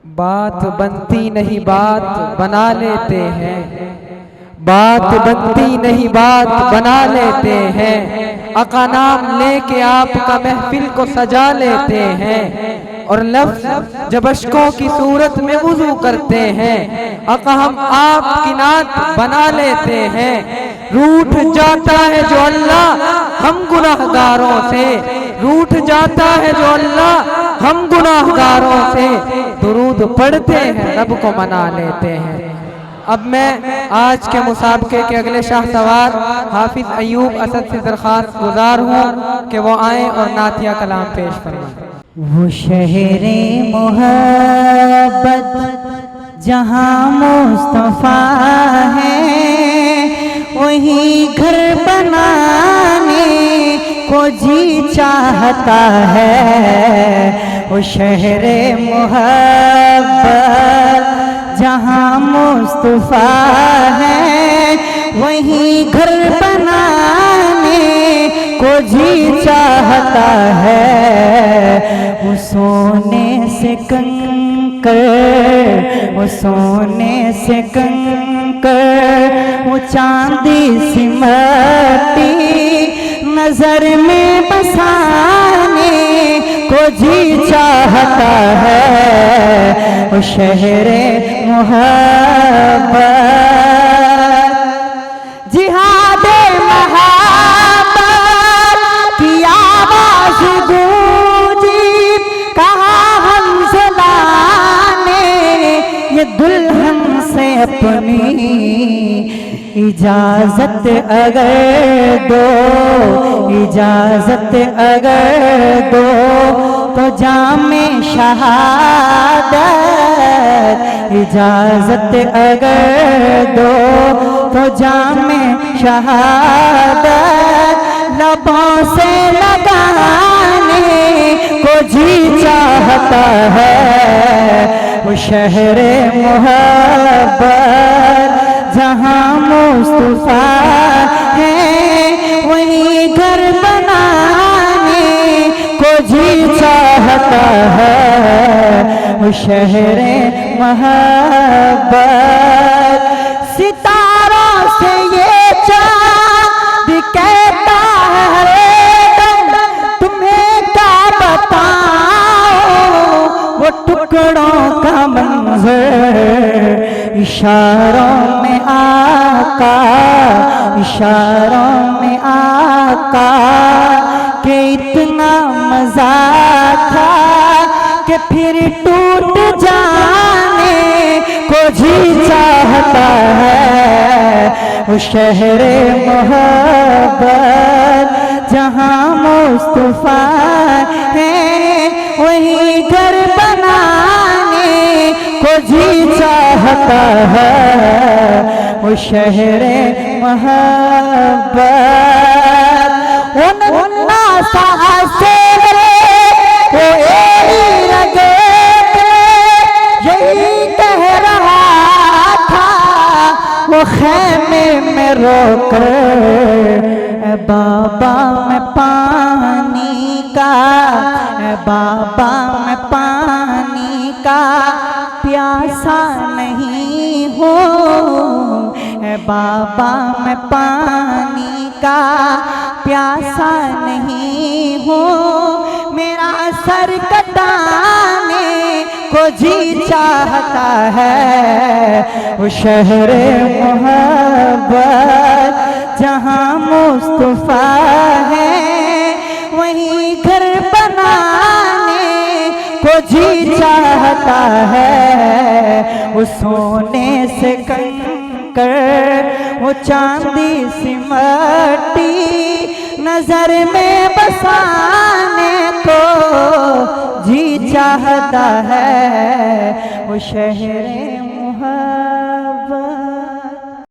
بات بنتی نہیں بات بنا لیتے ہیں، بات بنتی نہیں بات بنا لیتے ہیں، آقا نام لے کے آپ کا محفل کو سجا لیتے ہیں، اور لفظ جب اشکوں کی صورت میں وضو کرتے ہیں، آقا ہم آپ کی نعت بنا لیتے ہیں۔ روٹھ جاتا ہے جو اللہ ہم گناہگاروں سے، روٹھ جاتا ہے جو اللہ ہم گناہگاروں سے، درود پڑھتے ہیں رب کو منا لیتے ہیں۔ اب میں آج کے مسابقے کے اگلے شاہ سوار حافظ ایوب اسد سے درخواست گزار ہوں کہ وہ آئیں اور نعتیہ کلام پیش فرمائیں۔ وہ شہر محبت جہاں مصطفیٰ ہے، وہی گھر بنانے کو جی چاہتا ہے۔ وہ شہر محبت جہاں مصطفیٰ ہے، وہی گھر بنانے کو جی چاہتا ہے۔ وہ سونے سے کنکر، وہ سونے سے کنکر، وہ چاندی سی مٹی نظر میں بسانے کو جی چاہتا ہے۔ وہ شہر محبت جہاد محبت کی آواز گونجی، کہا حنظلہ نے یہ دلہن سے اپنی اجازت اگر دو، اجازت اگر دو تو جام شہادت، اجازت اگر دو تو جام شہادت لبوں سے لگانے کو جی چاہتا ہے۔ وہ شہر محبت جہاں مصطفیٰ ہے، وہی گھر بنانے کو جی چاہتا ہے۔ وہ شہر محبت ستاروں سے یہ چاند کہتا ہے تمہیں کیا بتاؤ، وہ ٹکڑوں کا منظر اشاروں میں آقا، اشاروں میں آقا کہ اتنا مزہ تھا کہ پھر ٹوٹ جانے کو جی چاہتا ہے۔ وہ شہر محبت جہاں مصطفیٰ ہے، وہی گھر بنانے کو جی چاہتا ہے۔ وہ شہر محبت ان ناسا سے وہ ایڑی لگے یہی کہہ رہا تھا، وہ خیمے میں رو کر اے بابا میں پانی کا، اے بابا میں پانی کا پیاسا نہیں ہوں، اے بابا میں پانی کا پیاسا نہیں ہوں، میرا سر کٹانے کو جی چاہتا ہے۔ وہ شہر محبت جہاں مصطفیٰ ہے، وہی گھر بنانے کو جی چاہتا ہے۔ وہ سونے سے کنکر، وہ چاندی سی مٹی نظر میں بسانے کو جی چاہتا ہے۔ وہ شہر محبت